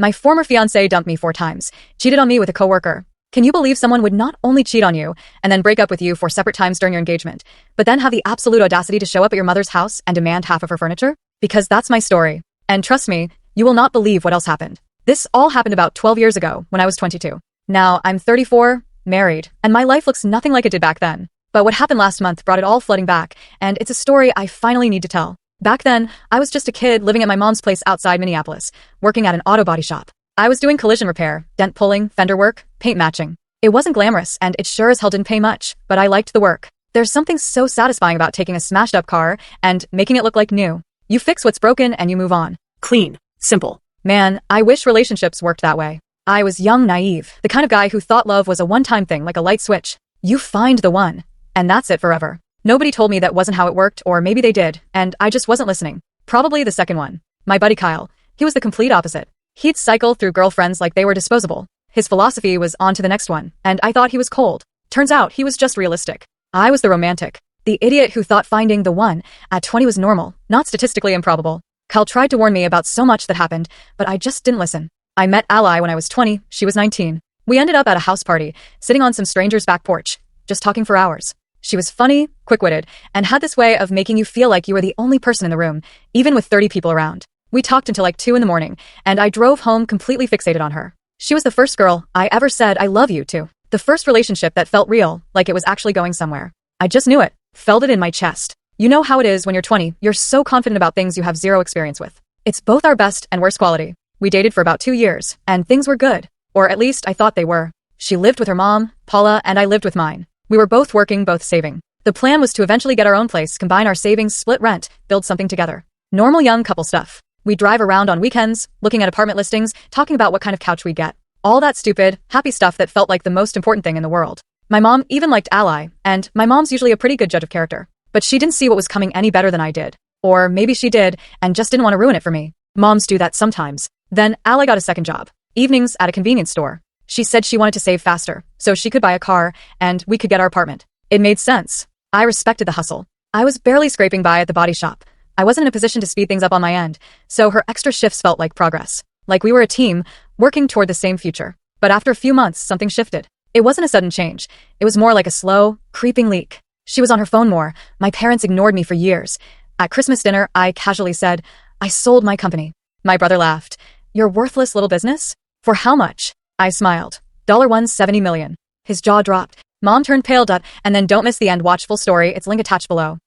My former fiancé dumped me 4 times, cheated on me with a coworker. Can you believe someone would not only cheat on you and then break up with you 4 separate times during your engagement, but then have the absolute audacity to show up at your mother's house and demand half of her furniture? Because that's my story. And trust me, you will not believe what else happened. This all happened about 12 years ago when I was 22. Now I'm 34, married, and my life looks nothing like it did back then. But what happened last month brought it all flooding back, and it's a story I finally need to tell. Back then, I was just a kid living at my mom's place outside Minneapolis, working at an auto body shop. I was doing collision repair, dent pulling, fender work, paint matching. It wasn't glamorous, and it sure as hell didn't pay much, but I liked the work. There's something so satisfying about taking a smashed up car and making it look like new. You fix what's broken and you move on. Clean. Simple. Man, I wish relationships worked that way. I was young, naive, the kind of guy who thought love was a one-time thing like a light switch. You find the one, and that's it forever. Nobody told me that wasn't how it worked, or maybe they did, and I just wasn't listening. Probably the second one. My buddy Kyle. He was the complete opposite. He'd cycle through girlfriends like they were disposable. His philosophy was on to the next one, and I thought he was cold. Turns out he was just realistic. I was the romantic. The idiot who thought finding the one at 20 was normal, not statistically improbable. Kyle tried to warn me about so much that happened, but I just didn't listen. I met Ally when I was 20, she was 19. We ended up at a house party, sitting on some stranger's back porch, just talking for hours. She was funny, quick-witted, and had this way of making you feel like you were the only person in the room, even with 30 people around. We talked until like 2 in the morning, and I drove home completely fixated on her. She was the first girl I ever said I love you to. The first relationship that felt real, like it was actually going somewhere. I just knew it, felt it in my chest. You know how it is when you're 20, you're so confident about things you have zero experience with. It's both our best and worst quality. We dated for about 2 years, and things were good. Or at least I thought they were. She lived with her mom, Paula, and I lived with mine. We were both working, both saving. The plan was to eventually get our own place, combine our savings, split rent, build something together. Normal young couple stuff. We drive around on weekends, looking at apartment listings, talking about what kind of couch we'd get. All that stupid, happy stuff that felt like the most important thing in the world. My mom even liked Ally, and my mom's usually a pretty good judge of character. But she didn't see what was coming any better than I did. Or maybe she did, and just didn't want to ruin it for me. Moms do that sometimes. Then Ally got a second job. Evenings at a convenience store. She said she wanted to save faster, so she could buy a car, and we could get our apartment. It made sense. I respected the hustle. I was barely scraping by at the body shop. I wasn't in a position to speed things up on my end, so her extra shifts felt like progress. Like we were a team, working toward the same future. But after a few months, something shifted. It wasn't a sudden change. It was more like a slow, creeping leak. She was on her phone more. My parents ignored me for years. At Christmas dinner, I casually said, I sold my company. My brother laughed. Your worthless little business? For how much? I smiled. $170 million. His jaw dropped. Mom turned pale, and then don't miss the end. Watch full story. It's link attached below.